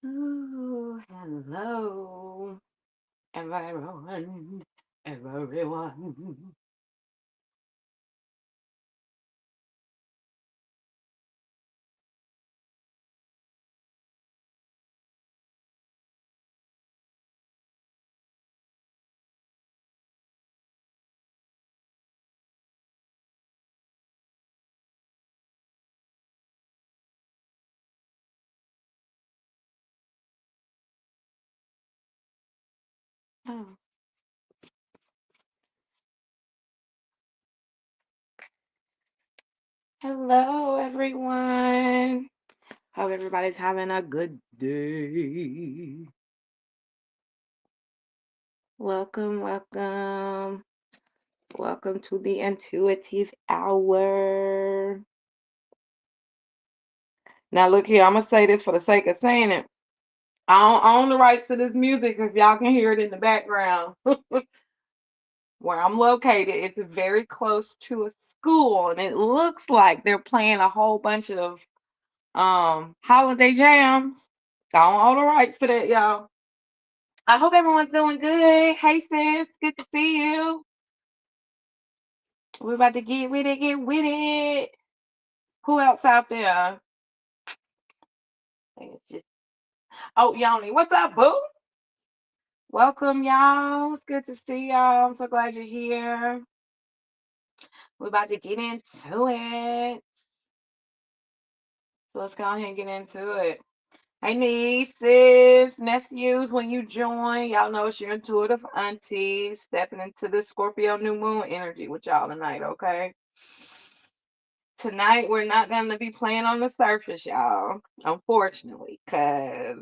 Ooh, hello, everyone, everyone. Oh, hello, everyone. Hope everybody's having a good day. Welcome, welcome, welcome to the Intuitive Hour. Now, look here, I'm gonna say this for the sake of saying it. I don't own the rights to this music if y'all can hear it in the background. Where I'm located, it's very close to a school, and it looks like they're playing a whole bunch of holiday jams. Don't own the rights to that, y'all. I hope everyone's doing good. Hey sis, good to see you. We're about to get with it, get with it. Who else out there? I think it's just Yoni. What's up, boo? Welcome, y'all. It's good to see y'all. I'm so glad you're here. We're about to get into it. So let's go ahead and get into it. Hey, nieces, nephews, when you join, y'all know it's your intuitive auntie stepping into the Scorpio new moon energy with y'all tonight, okay? Tonight, we're not going to be playing on the surface, y'all, unfortunately, because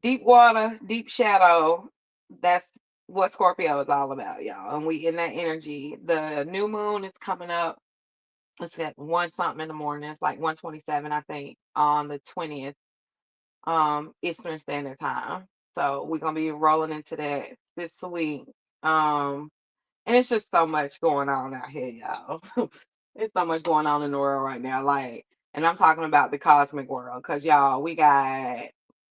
deep water, deep shadow, that's what Scorpio is all about, y'all. And we in that energy. The new moon is coming up. It's at 1 something in the morning. It's like 1:27, I think, on the 20th. Eastern Standard Time. So we're gonna be rolling into that this week. Um, and it's just so much going on out here, y'all. It's so much going on in the world right now. Like, and I'm talking about the cosmic world, cause y'all, we got.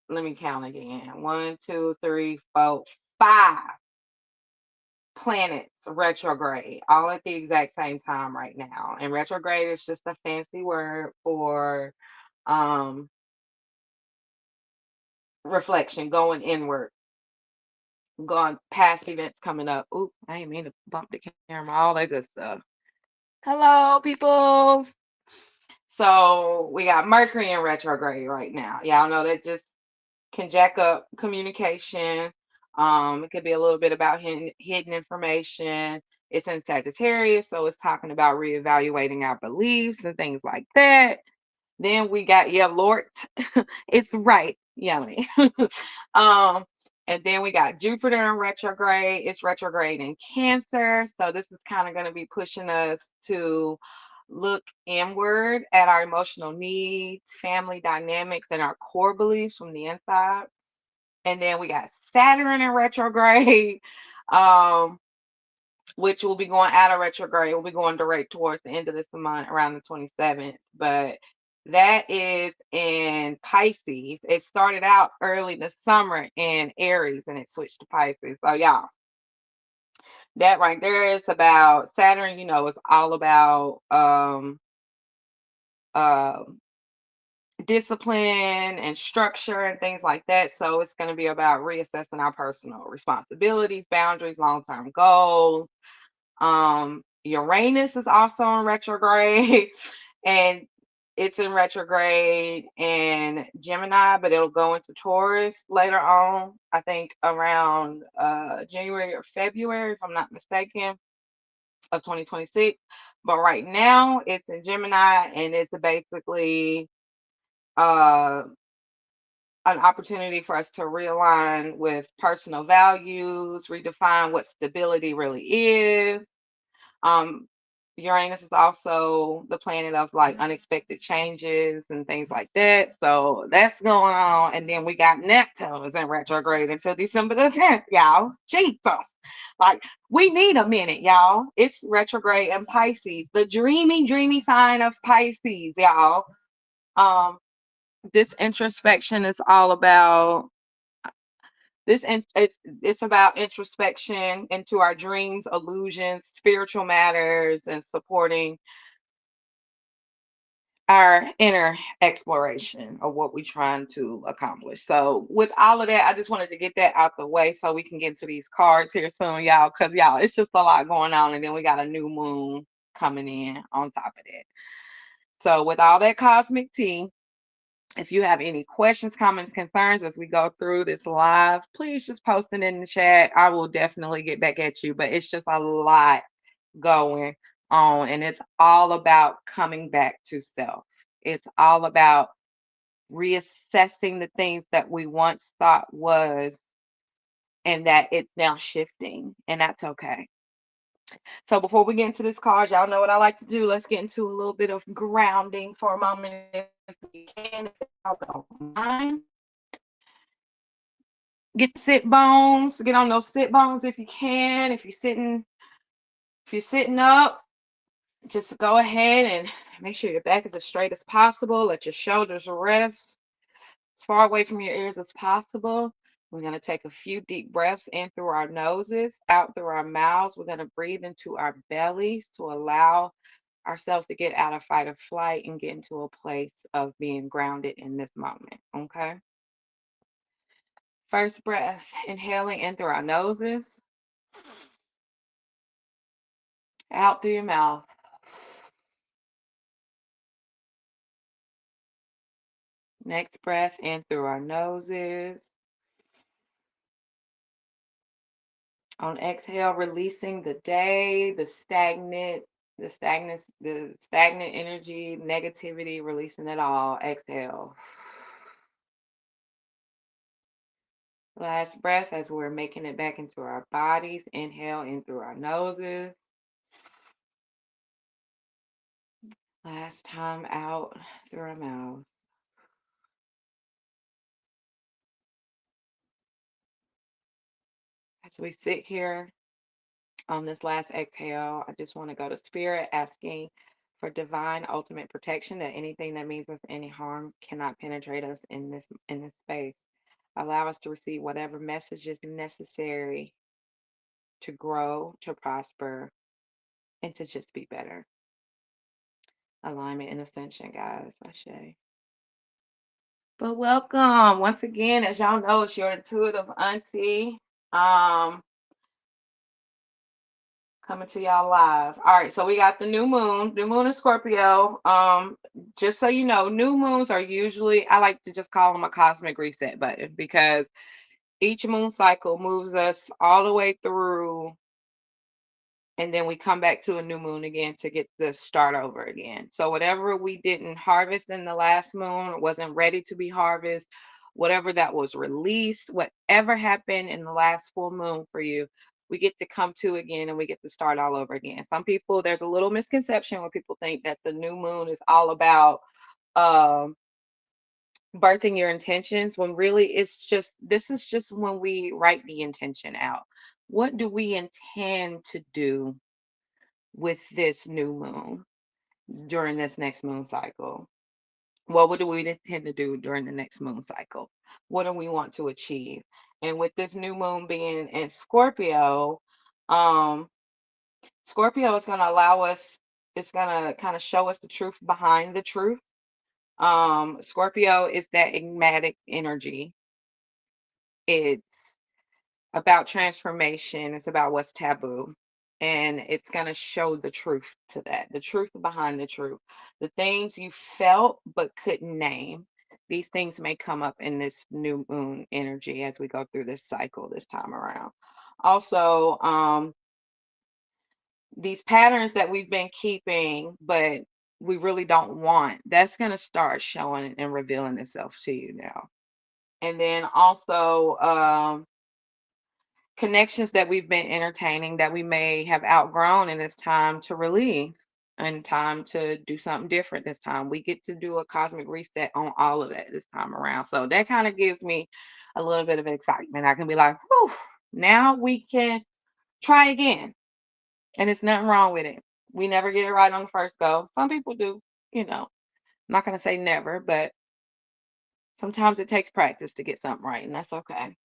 Let me count again. One, two, three, four, five planets retrograde, all at the exact same time right now. And retrograde is just a fancy word for um reflection, going inward, gone past events coming up. Oop, I didn't mean to bump the camera, all that good stuff. Hello, peoples. So we got Mercury in retrograde right now. Y'all know that just can jack up communication. It could be a little bit about hidden information. It's in Sagittarius, so it's talking about reevaluating our beliefs and things like that. Then we got, yeah, Lord, it's right, yummy. um, and then we got Jupiter in retrograde. It's retrograde in Cancer. So this is kind of going to be pushing us to look inward at our emotional needs, family dynamics, and our core beliefs from the inside. And then we got Saturn in retrograde. Um, which will be going out of retrograde. Will be going direct towards the end of this month, around the 27th. But that is in Pisces. It started out early this summer in Aries and it switched to Pisces. So, y'all, that right there is about Saturn, it's all about uh, discipline and structure and things like that. So, it's going to be about reassessing our personal responsibilities, boundaries, long term goals. Uranus is also in retrograde, and it's in retrograde in Gemini, but it'll go into Taurus later on. I think around January or February, if I'm not mistaken, of 2026. But right now, it's in Gemini, and it's basically uh, an opportunity for us to realign with personal values, redefine what stability really is. um, Uranus is also the planet of like unexpected changes and things like that. So that's going on. And then we got Neptune is in retrograde until December the 10th, y'all. Jesus. Like, we need a minute, y'all. It's retrograde in Pisces, the dreamy, dreamy sign of Pisces, y'all. Um, This introspection is all about it's about introspection into our dreams, illusions, spiritual matters, and supporting our inner exploration of what we're trying to accomplish. So, with all of that, I just wanted to get that out the way so we can get into these cards here soon, y'all, because y'all, it's just a lot going on, and then we got a new moon coming in on top of that. So, with all that cosmic tea, if you have any questions, comments, concerns as we go through this live, please just post it in the chat. I will definitely get back at you, but it's just a lot going on, and it's all about coming back to self. It's all about reassessing the things that we once thought was and that it's now shifting, and that's okay. So before we get into this card, y'all know what I like to do. Let's get into a little bit of grounding for a moment if we can, if y'all don't mind. Get the sit bones, get on those sit bones if you can. If you're sitting up, just go ahead and make sure your back is as straight as possible. Let your shoulders rest as far away from your ears as possible. We're going to take a few deep breaths in through our noses, out through our mouths. We're going to breathe into our bellies to allow ourselves to get out of fight or flight and get into a place of being grounded in this moment. Okay. First breath, inhaling in through our noses, out through your mouth. Next breath in through our noses. On exhale, releasing the day, the stagnant energy, negativity, releasing it all. Exhale. Last breath as we're making it back into our bodies. Inhale in through our noses. Last time out through our mouths. As we sit here on this last exhale, I just want to go to spirit asking for divine ultimate protection, that anything that means us any harm cannot penetrate us in this space. Allow us to receive whatever message is necessary to grow, to prosper, and to just be better. Alignment and ascension, guys. Ashe. But welcome once again. As y'all know, it's your intuitive auntie. Um, Coming to y'all live. All right, so we got the new moon in Scorpio. Just so you know, new moons are usually, I like to just call them a cosmic reset button, because each moon cycle moves us all the way through, and then we come back to a new moon again to get the start over again. So whatever we didn't harvest in the last moon, wasn't ready to be harvested, whatever that was released, whatever happened in the last full moon for you, we get to come to again, and we get to start all over again. Some people, there's a little misconception where people think that the new moon is all about um birthing your intentions, when really it's just, this is just when we write the intention out. What do we intend to do with this new moon during this next moon cycle? What do we intend to do during the next moon cycle? What do we want to achieve? And with this new moon being in Scorpio, um, Scorpio is going to allow us, it's going to kind of show us the truth behind the truth. Scorpio is that enigmatic energy. It's about transformation. It's about what's taboo. And it's going to show the truth to that, the truth behind the truth. The things you felt but couldn't name. These things may come up in this new moon energy as we go through this cycle this time around. Also, these patterns that we've been keeping, but we really don't want, that's going to start showing and revealing itself to you now. And then also, connections that we've been entertaining that we may have outgrown, and it's time to release and time to do something different this time. We get to do a cosmic reset on all of that this time around. So that kind of gives me a little bit of excitement. I can be like, whew, now we can try again. And it's nothing wrong with it. We never get it right on the first go. Some people do, you know. I'm not going to say never, but Sometimes it takes practice to get something right, and that's okay.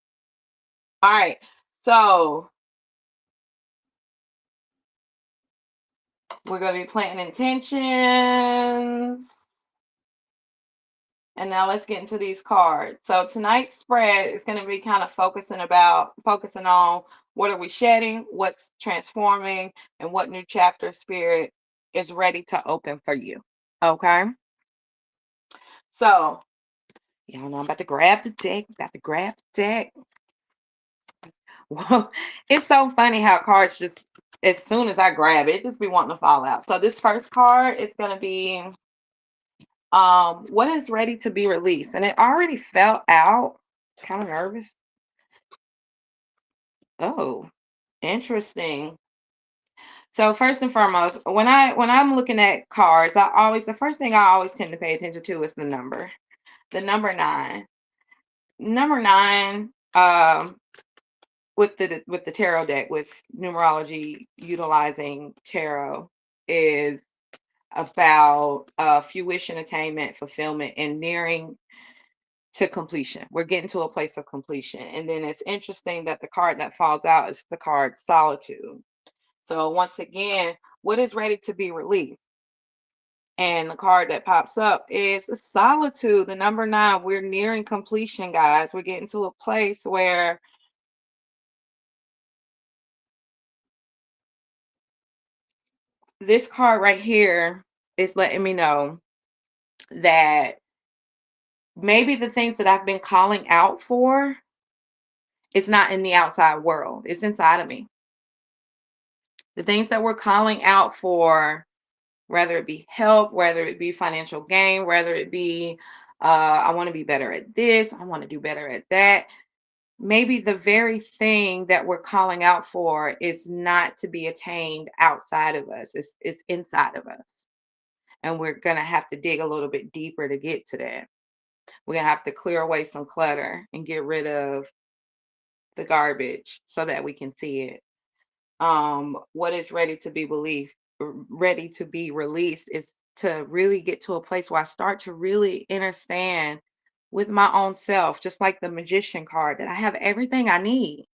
All right. So we're going to be planting intentions. And now let's get into these cards. So tonight's spread is going to be kind of focusing on what are we shedding, what's transforming, and what new chapter spirit is ready to open for you. Okay. So y'all know I'm about to grab the deck. Well, it's so funny how cards just, as soon as I grab it, just be wanting to fall out. So this first card is going to be what is ready to be released, and it already fell out. Kind of nervous. Oh, interesting. So first and foremost, when I'm looking at cards, the first thing I always tend to pay attention to is the number. The number 9. Number 9, with the tarot deck, with numerology utilizing tarot, is about fruition, attainment, fulfillment, and nearing to completion. We're getting to a place of completion. And then it's interesting that the card that falls out is the card solitude. So once again, what is ready to be released? And the card that pops up is solitude, the number 9. We're nearing completion, guys. We're getting to a place where this card right here is letting me know that maybe the things that I've been calling out for, it's not in the outside world, it's inside of me. The things that we're calling out for, whether it be help, whether it be financial gain, whether it be I want to be better at this, I want to do better at that. Maybe the very thing that we're calling out for is not to be attained outside of us, it's inside of us. And we're going to have to dig a little bit deeper to get to that. We're going to have to clear away some clutter and get rid of the garbage so that we can see it. What is ready to be released is to really get to a place where I start to really understand with my own self, just like the magician card, that I have everything I need.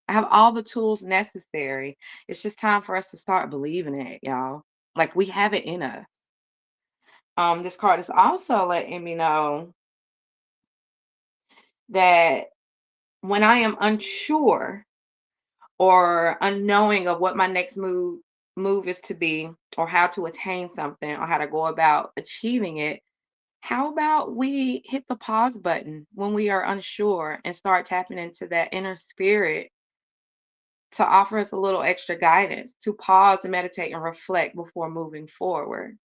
I have all the tools necessary. It's just time for us to start believing it, y'all. Like we have it in us. This card is also letting me know that when I am unsure or unknowing of what my next move is to be, or how to attain something, or how to go about achieving it, how about we hit the pause button when we are unsure and start tapping into that inner spirit to offer us a little extra guidance, to pause and meditate and reflect before moving forward.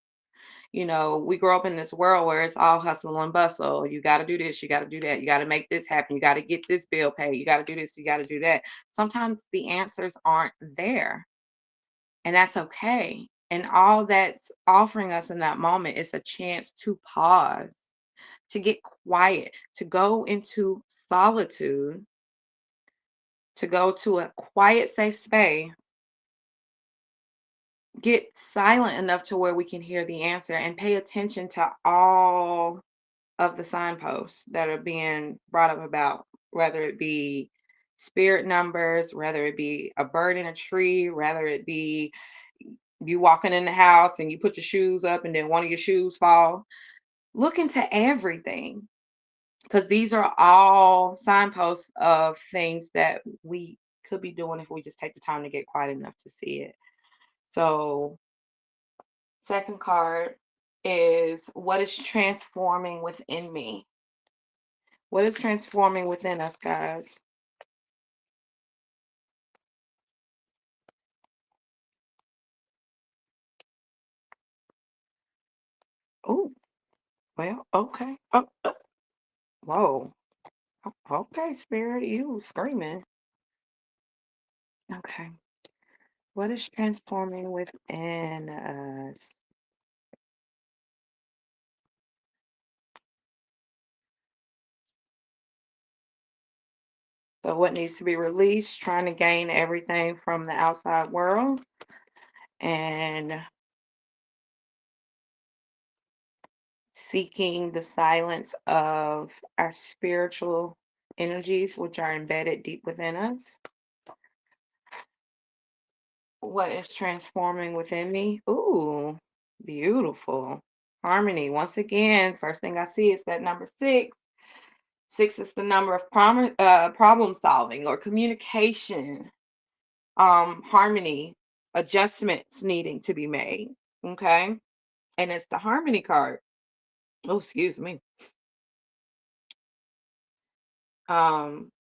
We grow up in this world where it's all hustle and bustle. You got to do this, you got to do that, you got to make this happen, you got to get this bill paid, you got to do this, you got to do that. Sometimes the answers aren't there, and that's okay. And all that's offering us in that moment is a chance to pause, to get quiet, to go into solitude, to go to a quiet, safe space, get silent enough to where we can hear the answer and pay attention to all of the signposts that are being brought up about, whether it be spirit numbers, whether it be a bird in a tree, whether it be you walking in the house and you put your shoes up and then one of your shoes fall. Look into everything, because these are all signposts of things that we could be doing if we just take the time to get quiet enough to see it. So, second card is what is transforming within me? What is transforming within us, guys? Oh, well, okay. Oh, whoa. Okay, spirit, you screaming. Okay. What is transforming within us? So, what needs to be released? Trying to gain everything from the outside world and seeking the silence of our spiritual energies, which are embedded deep within us. What is transforming within me? Ooh, beautiful. Harmony. Once again, first thing I see is that number six. Six is the number of problem solving or communication, harmony, adjustments needing to be made. Okay. And it's the harmony card. Oh, excuse me. Um,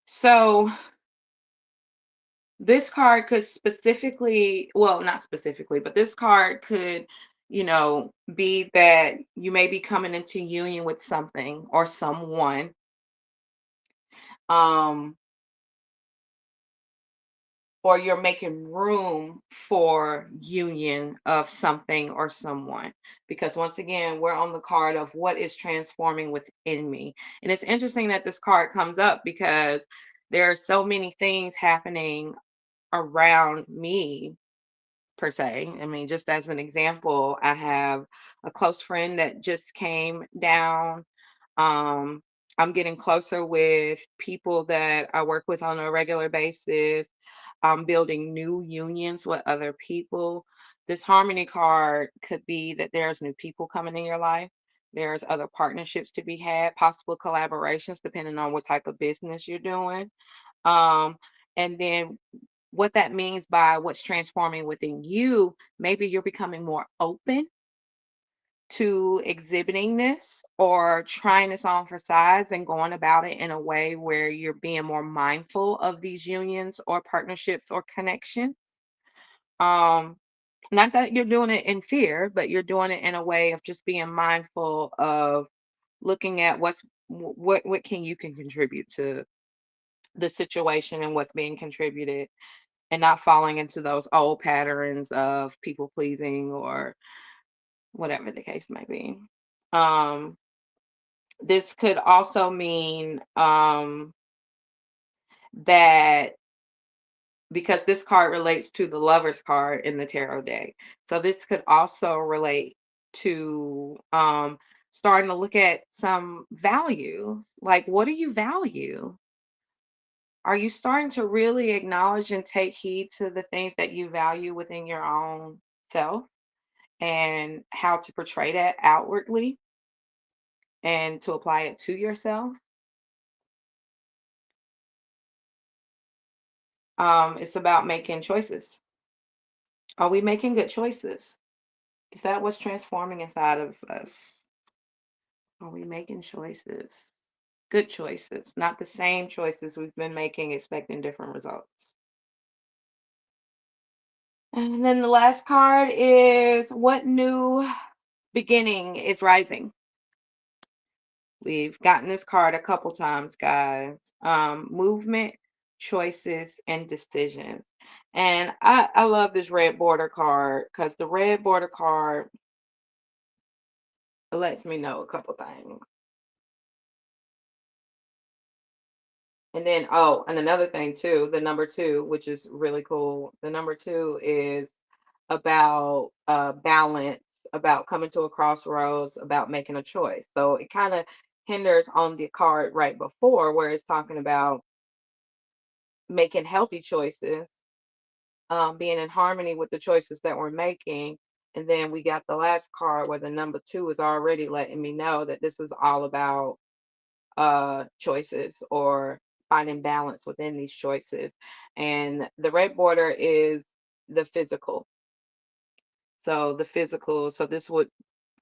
so this card could specifically, well, not specifically, but this card could, be that you may be coming into union with something or someone. Um, or you're making room for union of something or someone, because once again we're on the card of what is transforming within me. And it's interesting that this card comes up because there are so many things happening around me, per se. I mean, just as an example, I have a close friend that just came down. um, I'm getting closer with people that I work with on a regular basis. I'm building new unions with other people. This harmony card could be that there's new people coming in your life. There's other partnerships to be had, possible collaborations, depending on what type of business you're doing. Um, and then what that means by what's transforming within you, maybe you're becoming more open to exhibiting this or trying this on for size and going about it in a way where you're being more mindful of these unions or partnerships or connections. Um, Not that you're doing it in fear, but you're doing it in a way of just being mindful of looking at what can you can contribute to the situation and what's being contributed, and not falling into those old patterns of people pleasing or whatever the case may be. Um, this could also mean that, because this card relates to the Lover's card in the tarot deck, so this could also relate to starting to look at some values. Like, what do you value? Are you starting to really acknowledge and take heed to the things that you value within your own self and how to portray that outwardly and to apply it to yourself? It's about making choices. Are we making good choices? Is that what's transforming inside of us? Are we making choices? Good choices, not the same choices we've been making, expecting different results. And then the last card is what new beginning is rising. We've gotten this card a couple times, guys. Movement, choices, and decisions. And I love this red border card because the red border card lets me know a couple things. And then, oh, and another thing too, the number two, which is really cool. The number two is about balance, about coming to a crossroads, about making a choice. So it kind of hinders on the card right before where it's talking about making healthy choices, being in harmony with the choices that we're making. And then we got the last card where the number two is already letting me know that this is all about choices or finding balance within these choices. And the red border is the physical. So the physical, so this would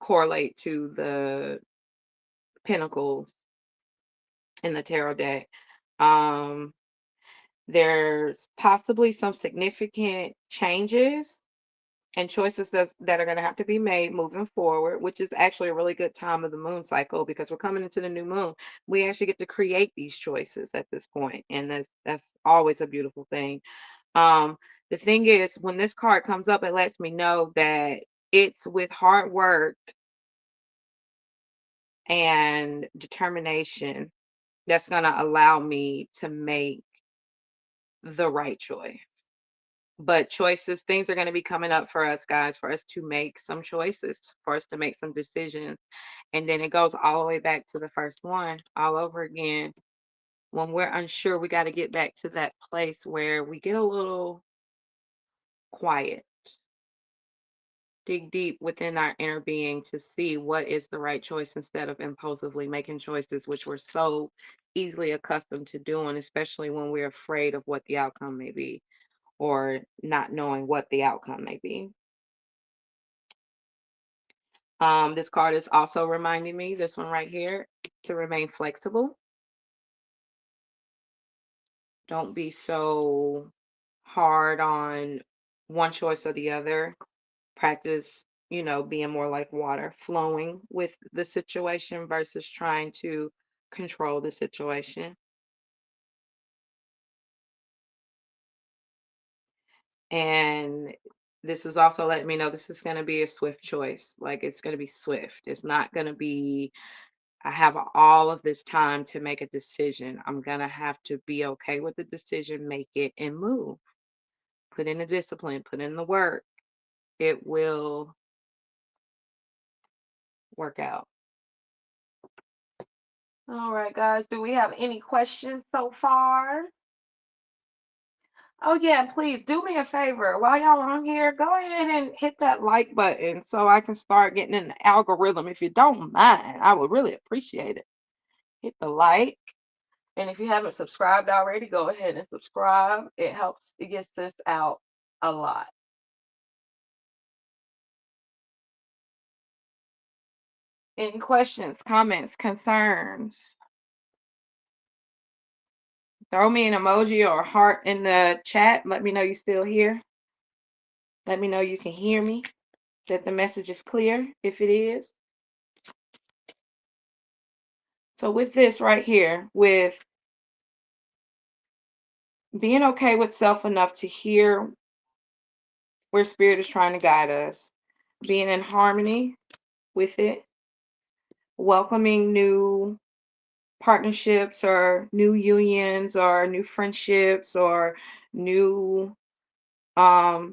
correlate to the pentacles in the tarot deck. Um, there's possibly some significant changes and choices that are going to have to be made moving forward, which is actually a really good time of the moon cycle because we're coming into the new moon. We actually get to create these choices at this point, and that's always a beautiful thing. Um, the thing is, when this card comes up, it lets me know that it's with hard work and determination that's going to allow me to make the right choice. But choices, things are going to be coming up for us, guys, for us to make some choices, for us to make some decisions. And then it goes all the way back to the first one, all over again. When we're unsure, we got to get back to that place where we get a little quiet, dig deep within our inner being to see what is the right choice instead of impulsively making choices, which we're so easily accustomed to doing, especially when we're afraid of what the outcome may be or not knowing what the outcome may be. This card is also reminding me, this one right here, to remain flexible. Don't be so hard on one choice or the other. Practice, being more like water, flowing with the situation versus trying to control the situation. And this is also letting me know this is going to be a swift choice. Like it's going to be swift. It's not going to be, I have all of this time to make a decision. I'm going to have to be okay with the decision, make it, and move. Put in the discipline, put in the work. It will work out. All right, guys. Do we have any questions so far? Oh, yeah, please do me a favor. While y'all are on here, go ahead and hit that like button so I can start getting in the algorithm. If you don't mind, I would really appreciate it. Hit the like. And if you haven't subscribed already, go ahead and subscribe. It helps, it gets this out a lot. Any questions, comments, concerns? Throw me an emoji or a heart in the chat. Let me know you're still here. Let me know you can hear me, that the message is clear if it is. So with this right here, with being okay with self enough to hear where spirit is trying to guide us, being in harmony with it, welcoming new partnerships or new unions or new friendships or new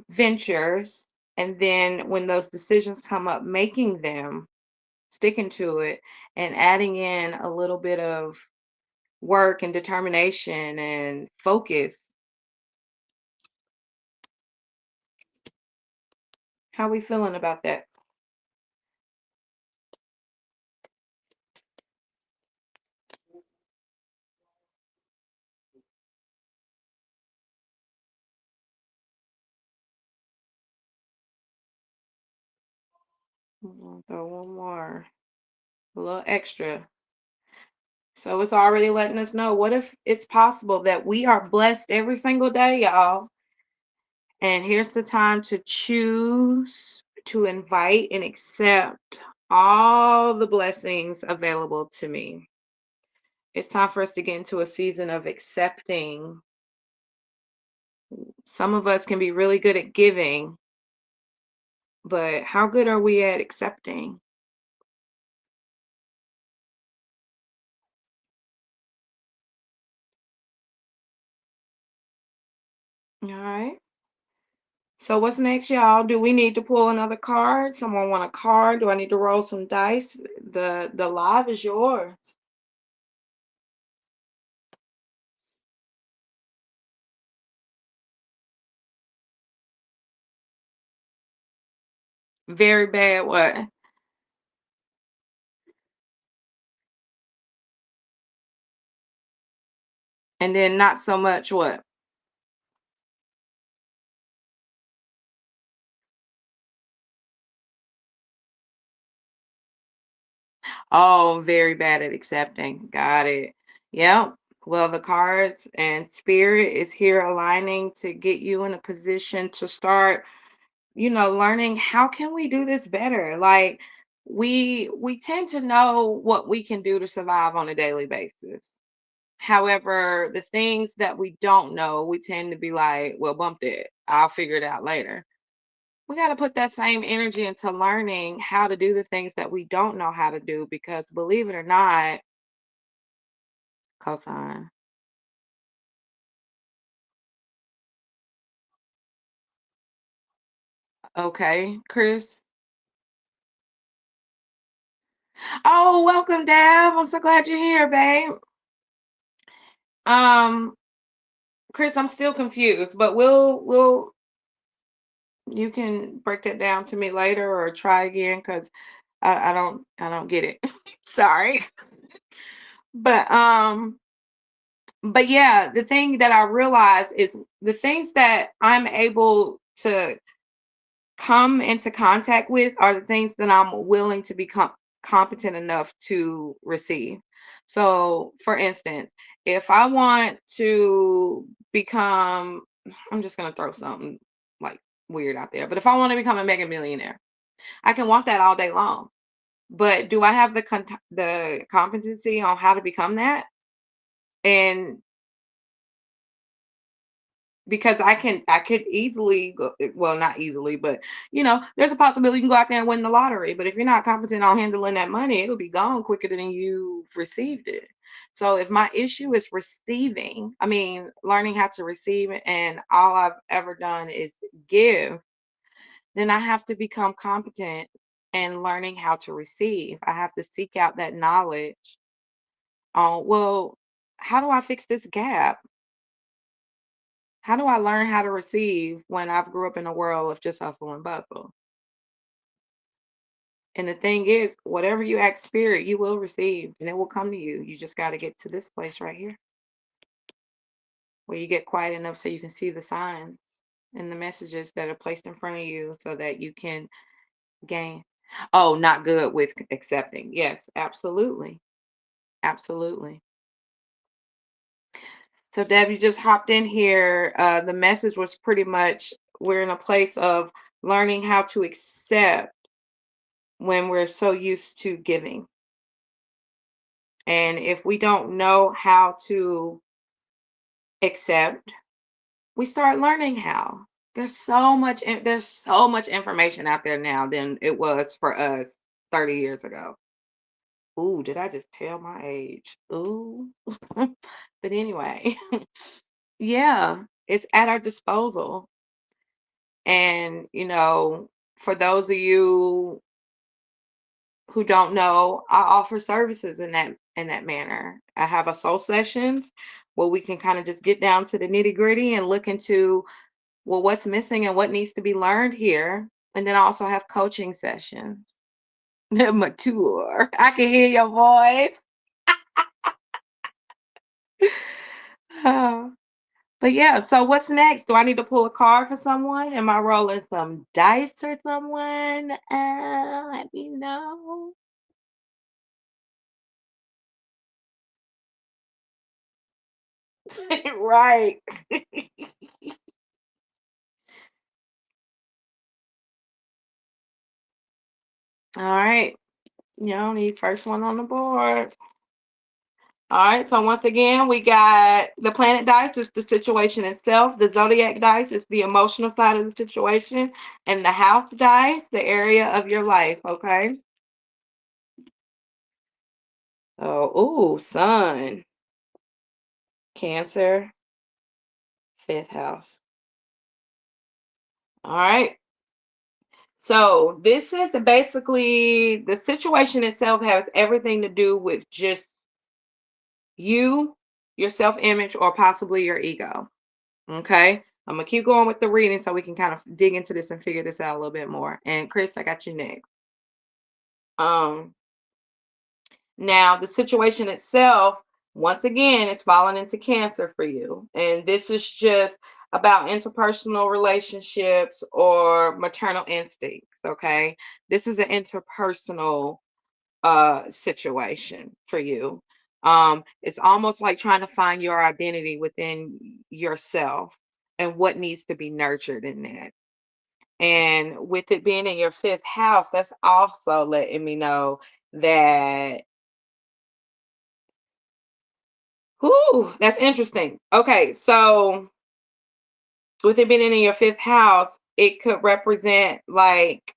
ventures. And then when those decisions come up, making them, sticking to it, and adding in a little bit of work and determination and focus. How we feeling about that? Throw one more, a little extra. So it's already letting us know, what if it's possible that we are blessed every single day, y'all? And here's the time to choose to invite and accept all the blessings available to me. It's time for us to get into a season of accepting. Some of us can be really good at giving, but how good are we at accepting? All right. So what's next, y'all? Do we need to pull another card? Someone want a card? Do I need to roll some dice? The live is yours. Very bad what? And then not so much what? Oh, very bad at accepting. Got it. Yep. Well, the cards and spirit is here aligning to get you in a position to start, learning how can we do this better? Like we tend to know what we can do to survive on a daily basis. However, the things that we don't know, we tend to be like, well, bump it. I'll figure it out later. We got to put that same energy into learning how to do the things that we don't know how to do because believe it or not, cosign. Okay, Chris. Oh, welcome, Deb. I'm so glad you're here, babe. Um, Chris, I'm still confused, but we'll you can break that down to me later or try again because I don't get it. Sorry. But but yeah, the thing that I realize is the things that I'm able to come into contact with are the things that I'm willing to become competent enough to receive. So, for instance, if I want to become, I'm just going to throw something like weird out there, but if I want to become a mega millionaire, I can want that all day long. But do I have the competency on how to become that? And because I could easily go, well, not easily, but there's a possibility you can go out there and win the lottery. But if you're not competent on handling that money, it'll be gone quicker than you received it. So if my issue is receiving, I mean, learning how to receive it, and all I've ever done is give, then I have to become competent in learning how to receive. I have to seek out that knowledge on, well, how do I fix this gap? How do I learn how to receive when I've grew up in a world of just hustle and bustle? And the thing is, whatever you ask spirit, you will receive and it will come to you. You just got to get to this place right here where you get quiet enough so you can see the signs and the messages that are placed in front of you so that you can gain. Oh, not good with accepting. Yes, absolutely. Absolutely. So, Deb, you just hopped in here. The message was pretty much we're in a place of learning how to accept when we're so used to giving. And if we don't know how to accept, we start learning how. There's so much information out there now than it was for us 30 years ago. Ooh, did I just tell my age? Ooh. But anyway, yeah, it's at our disposal. And, for those of you who don't know, I offer services in that manner. I have a soul sessions where we can kind of just get down to the nitty gritty and look into, well, what's missing and what needs to be learned here. And then I also have coaching sessions. Mature. I can hear your voice. Oh, but yeah, so what's next? Do I need to pull a card for someone? Am I rolling some dice for someone? Let me know. Right. All right. You don't need first one on the board. All right. So once again, we got the planet dice is the situation itself. The zodiac dice is the emotional side of the situation, and the house dice, the area of your life. Okay. Oh, ooh, sun, Cancer, fifth house. All right. So this is basically the situation itself has everything to do with just you, your self-image, or possibly your ego. Okay. I'm gonna keep going with the reading so we can kind of dig into this and figure this out a little bit more. And Chris, I got you next. Um, Now the situation itself, once again, is falling into Cancer for you. And this is just about interpersonal relationships or maternal instincts. Okay. This is an interpersonal situation for you. It's almost like trying to find your identity within yourself and what needs to be nurtured in that. And with it being in your fifth house, that's also letting me know that, whoo, that's interesting. Okay, so with it being in your fifth house, it could represent like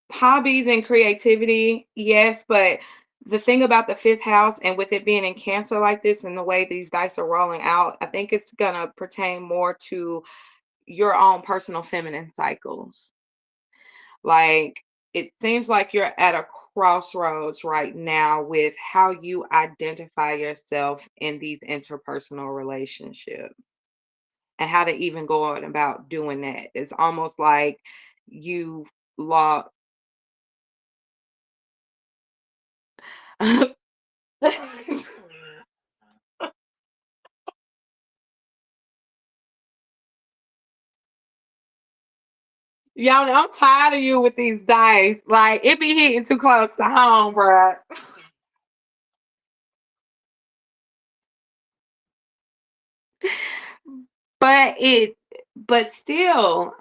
hobbies and creativity, yes, but the thing about the fifth house and with it being in Cancer like this and the way these dice are rolling out, I think it's gonna pertain more to your own personal feminine cycles. Like, it seems like you're at a crossroads right now with how you identify yourself in these interpersonal relationships and how to even go on about doing that. It's almost like you've lost. Y'all know I'm tired of you with these dice. Like, it be hitting too close to home, bruh. But but still,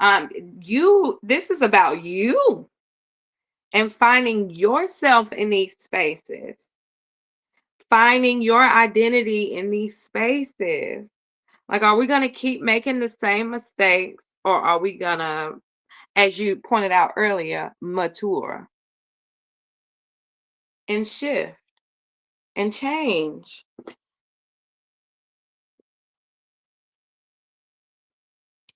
this is about you and finding yourself in these spaces, finding your identity in these spaces. Like, are we gonna keep making the same mistakes, or are we gonna, as you pointed out earlier, mature and shift and change?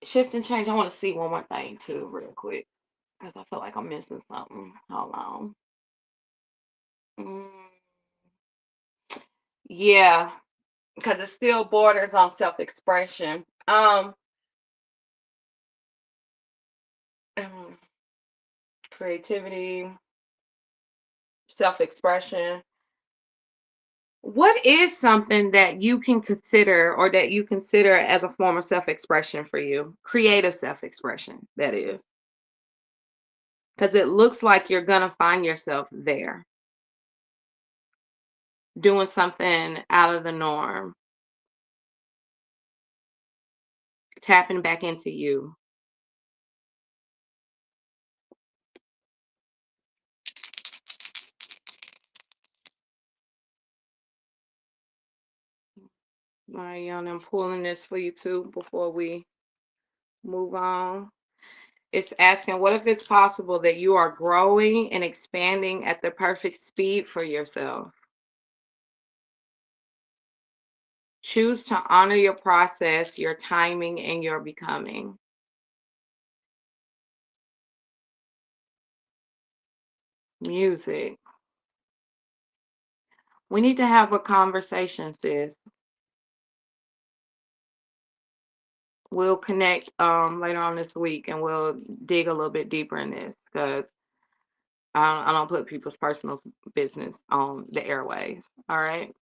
Shift and change. I want to see one more thing too, real quick, because I feel like I'm missing something. Hold on. Mm, yeah, because it still borders on self-expression. Um, creativity, self-expression. What is something that you can consider or that you consider as a form of self-expression for you? Creative self-expression, that is. Because it looks like you're gonna find yourself there, doing something out of the norm, tapping back into you. All right, y'all, I'm pulling this for you too before we move on. It's asking, what if it's possible that you are growing and expanding at the perfect speed for yourself? Choose to honor your process, your timing, and your becoming. Music. We need to have a conversation, sis. We'll connect later on this week and we'll dig a little bit deeper in this because I don't put people's personal business on the airwaves. All right.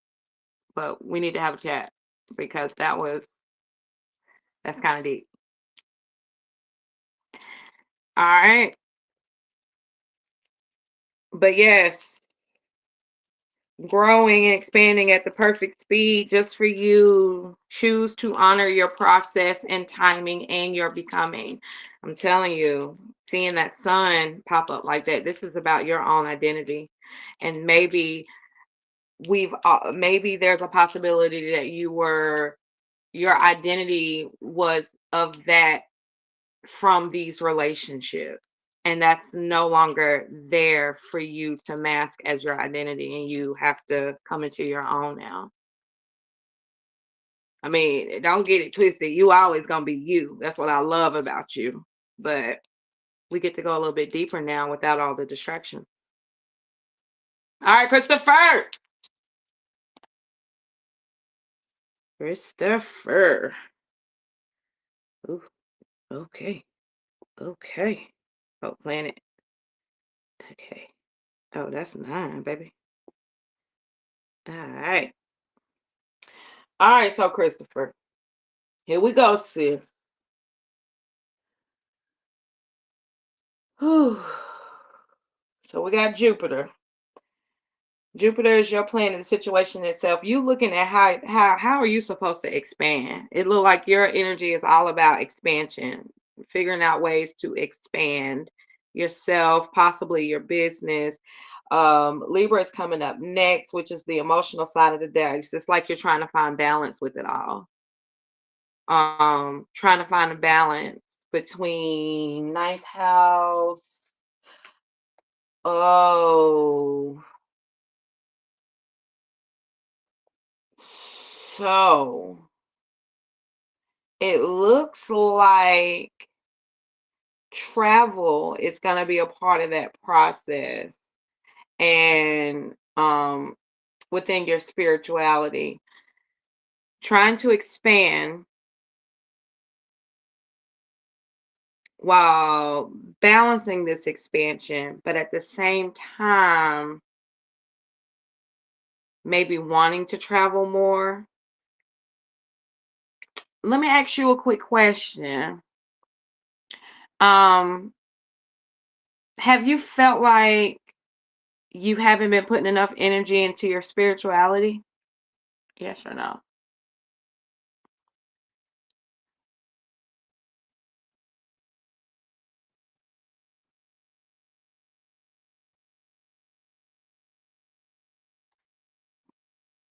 But we need to have a chat because that's kind of deep. All right. But yes, growing and expanding at the perfect speed just for you. Choose to honor your process and timing and your becoming. I'm telling you, seeing that sun pop up like that, this is about your own identity. And maybe there's a possibility that your identity was of that from these relationships. And that's no longer there for you to mask as your identity, and you have to come into your own now. I mean, don't get it twisted. You always gonna be you. That's what I love about you. But we get to go a little bit deeper now without all the distractions. All right, Christopher. Christopher. Ooh, okay. Okay. Oh, planet. Okay. Oh, that's 9, baby. All right. All right, so Christopher. Here we go, sis. Whew. So we got Jupiter. Jupiter is your planet, the situation itself. You looking at how are you supposed to expand? It look like your energy is all about expansion, figuring out ways to expand yourself, possibly your business. Libra is coming up next, which is the emotional side of the dice. It's like you're trying to find balance with it all. Trying to find a balance between ninth house. Oh, so it looks like travel is going to be a part of that process, and within your spirituality, trying to expand while balancing this expansion, but at the same time, maybe wanting to travel more. Let me ask you a quick question. Um, have you felt like you haven't been putting enough energy into your spirituality? Yes or no?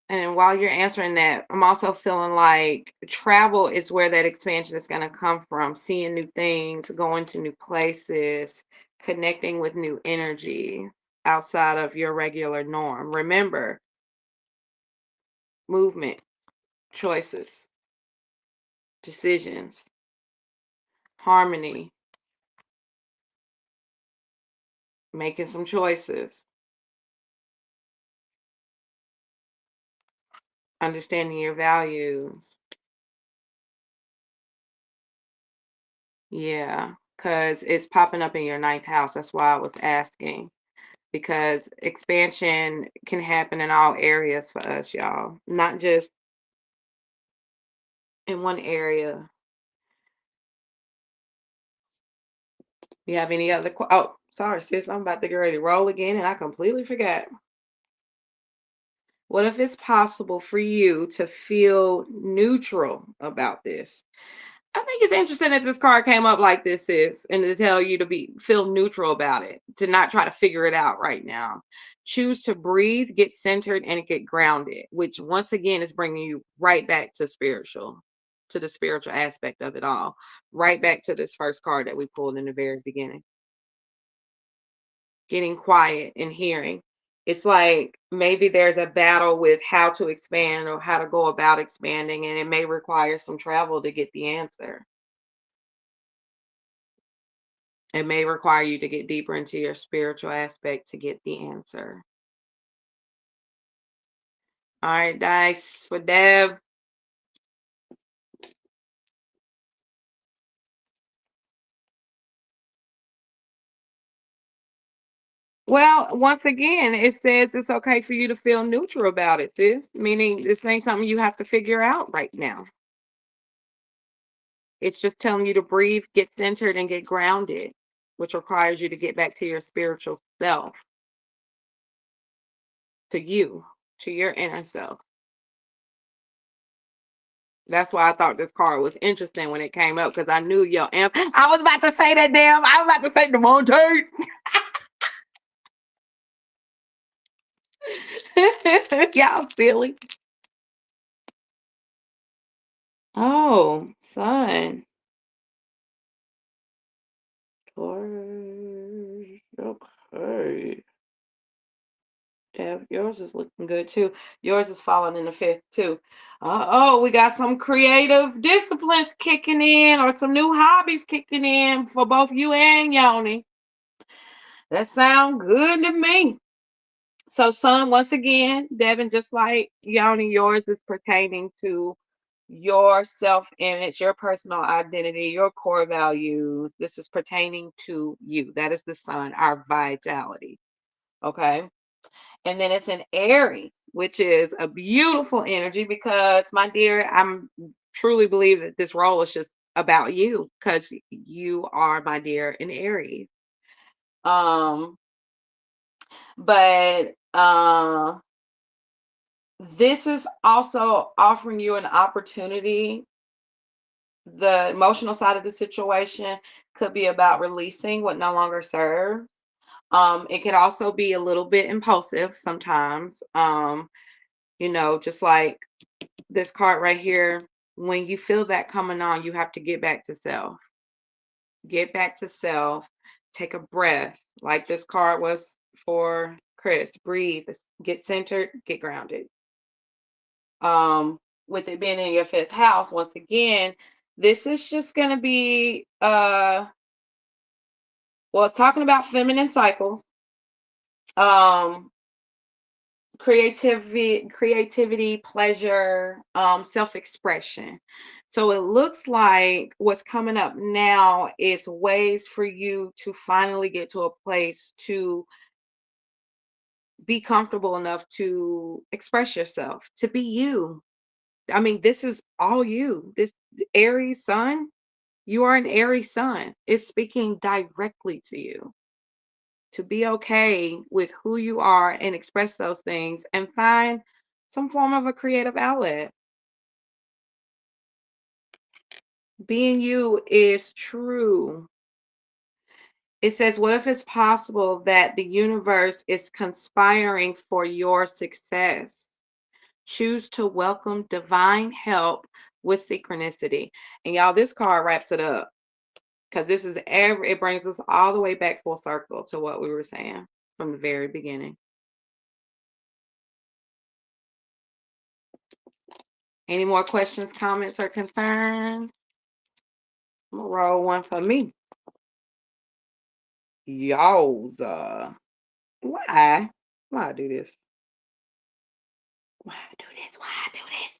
And while you're answering that, I'm also feeling like travel is where that expansion is going to come from. Seeing new things, going to new places, connecting with new energy outside of your regular norm. Remember, movement, choices, decisions, harmony, making some choices, understanding your values. Yeah, because it's popping up in your ninth house. That's why I was asking. Because expansion can happen in all areas for us, y'all, not just in one area. You have any other? Oh, sorry, sis. I'm about to get ready to roll again, and I completely forgot. What if it's possible for you to feel neutral about this? I think it's interesting that this card came up like this is, and to tell you to feel neutral about it, to not try to figure it out right now. Choose to breathe, get centered, and get grounded, which once again is bringing you right back to spiritual, to the spiritual aspect of it all, right back to this first card that we pulled in the very beginning. Getting quiet and hearing. It's like maybe there's a battle with how to expand or how to go about expanding, and it may require some travel to get the answer. It may require you to get deeper into your spiritual aspect to get the answer. All right, dice for Dev. Well, once again, it says it's okay for you to feel neutral about it, sis. Meaning this ain't something you have to figure out right now. It's just telling you to breathe, get centered, and get grounded, which requires you to get back to your spiritual self, to you, to your inner self. That's why I thought this card was interesting when it came up because I knew your answer. I was about to say that damn. I was about to say Demonte. Y'all silly. Oh, son. Taurus. Okay. Yeah, yours is looking good too. Yours is falling in the fifth too. Oh, we got some creative disciplines kicking in or some new hobbies kicking in for both you and Yoni. That sounds good to me. So, son, once again, Devin, just like Yoni, yours is pertaining to your self image, your personal identity, your core values. This is pertaining to you. That is the sun, our vitality. Okay. And then it's an Aries, which is a beautiful energy because, my dear, I'm truly believe that this role is just about you because you are, my dear, an Aries. Um, but this is also offering you an opportunity. The emotional side of the situation could be about releasing what no longer serves. It could also be a little bit impulsive sometimes. Just like this card right here, when you feel that coming on, you have to get back to self. Get back to self. Take a breath, like this card was for Chris. Breathe, get centered, get grounded. With it being in your fifth house, once again, This is just going to be well, it's talking about feminine cycles. Um creativity, pleasure, self-expression. So it looks like what's coming up now is ways for you to finally get to a place to be comfortable enough to express yourself, to be you. I mean, this is all you. This Aries sun, you are an Aries sun. It's speaking directly to you to be okay with who you are and express those things and find some form of a creative outlet. Being you is true. It says, what if it's possible that the universe is conspiring for your success? Choose to welcome divine help with synchronicity. And y'all, this card wraps it up because it brings us all the way back full circle to what we were saying from the very beginning. Any more questions, comments, or concerns? I'm gonna roll one for me. Y'all's why? Why I do this? Why I do this? Why I do this?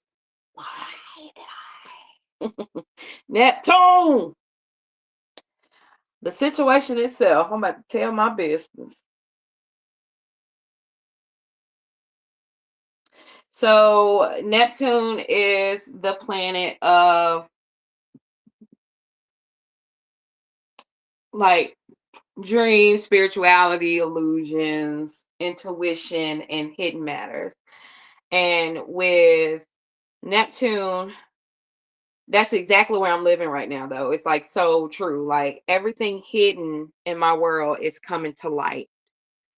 Why did I? Neptune! The situation itself, I'm about to tell my business. So Neptune is the planet of like dreams, spirituality, illusions, intuition, and hidden matters. And with Neptune, that's exactly where I'm living right now, though. It's like so true. Like everything hidden in my world is coming to light.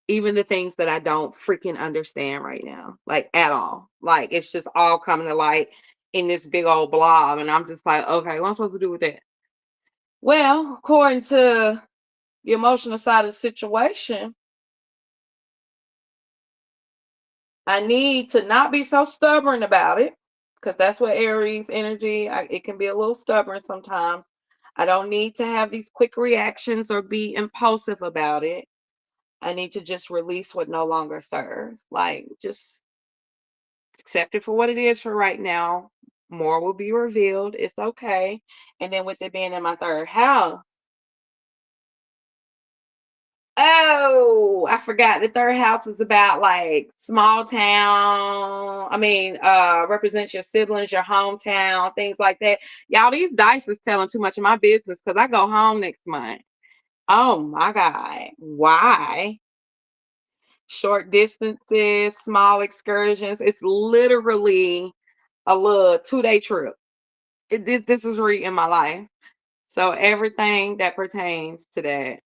Even the things that I don't freaking understand right now, like at all. Like it's just all coming to light in this big old blob. And I'm just like, okay, what am I supposed to do with that? Well, according to the emotional side of the situation, I need to not be so stubborn about it because that's what Aries energy, it can be a little stubborn sometimes. I don't need to have these quick reactions or be impulsive about it. I need to just release what no longer serves. Like, just accept it for what it is for right now. More will be revealed. It's okay. And then with it being in my third house, oh, I forgot. The third house is about like small town. I mean, represents your siblings, your hometown, things like that. Y'all, these dice is telling too much of my business because I go home next month. Oh my God. Why? Short distances, small excursions. It's literally a little 2-day trip. This is re in my life. So everything that pertains to that.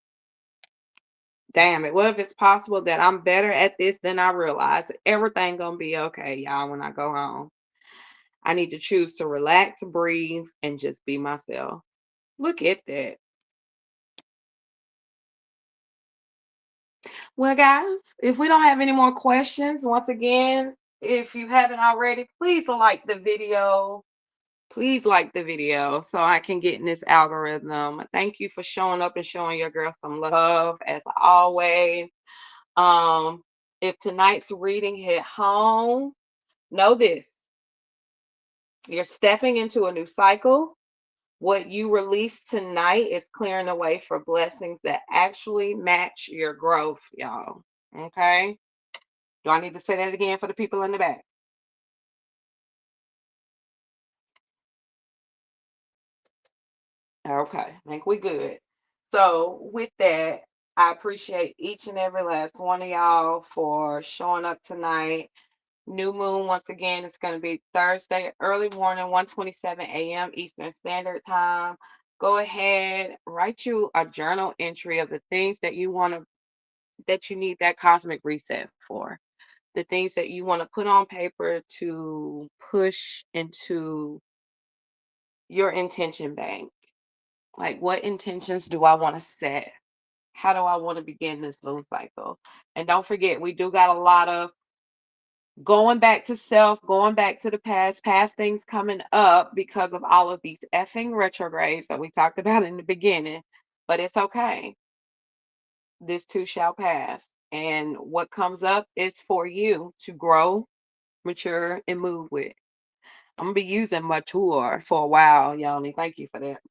Damn it. What if it's possible that I'm better at this than I realize? Everything gonna be okay, y'all, when I go home. I need to choose to relax, breathe, and just be myself. Look at that. Well, guys, if we don't have any more questions, once again, if you haven't already, please like the video. Please like the video so I can get in this algorithm. Thank you for showing up and showing your girl some love as always. Um, if tonight's reading hit home, know this. You're stepping into a new cycle. What you release tonight is clearing the way for blessings that actually match your growth, y'all. Okay? Do I need to say that again for the people in the back? Okay, I think we good. So with that, I appreciate each and every last one of y'all for showing up tonight. New moon once again. It's going to be Thursday, early morning, 1:27 a.m. Eastern Standard Time. Go ahead, write you a journal entry of the things that you want to that you need that cosmic reset for. The things that you want to put on paper to push into your intention bank. Like, what intentions do I want to set? How do I want to begin this moon cycle? And don't forget, we do got a lot of going back to self, going back to the past things coming up because of all of these effing retrogrades that we talked about in the beginning. But it's okay. This too shall pass. And what comes up is for you to grow, mature, and move with. I'm gonna be using mature for a while, y'all. Thank you for that.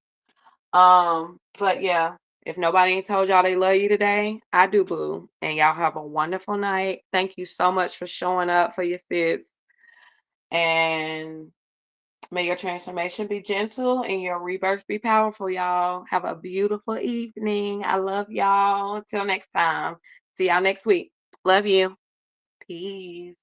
But yeah, if nobody ain't told y'all they love you today, I do, boo. And y'all have a wonderful night. Thank you so much for showing up for your sis. And may your transformation be gentle and your rebirth be powerful, y'all. Have a beautiful evening. I love y'all. Until next time. See y'all next week. Love you. Peace.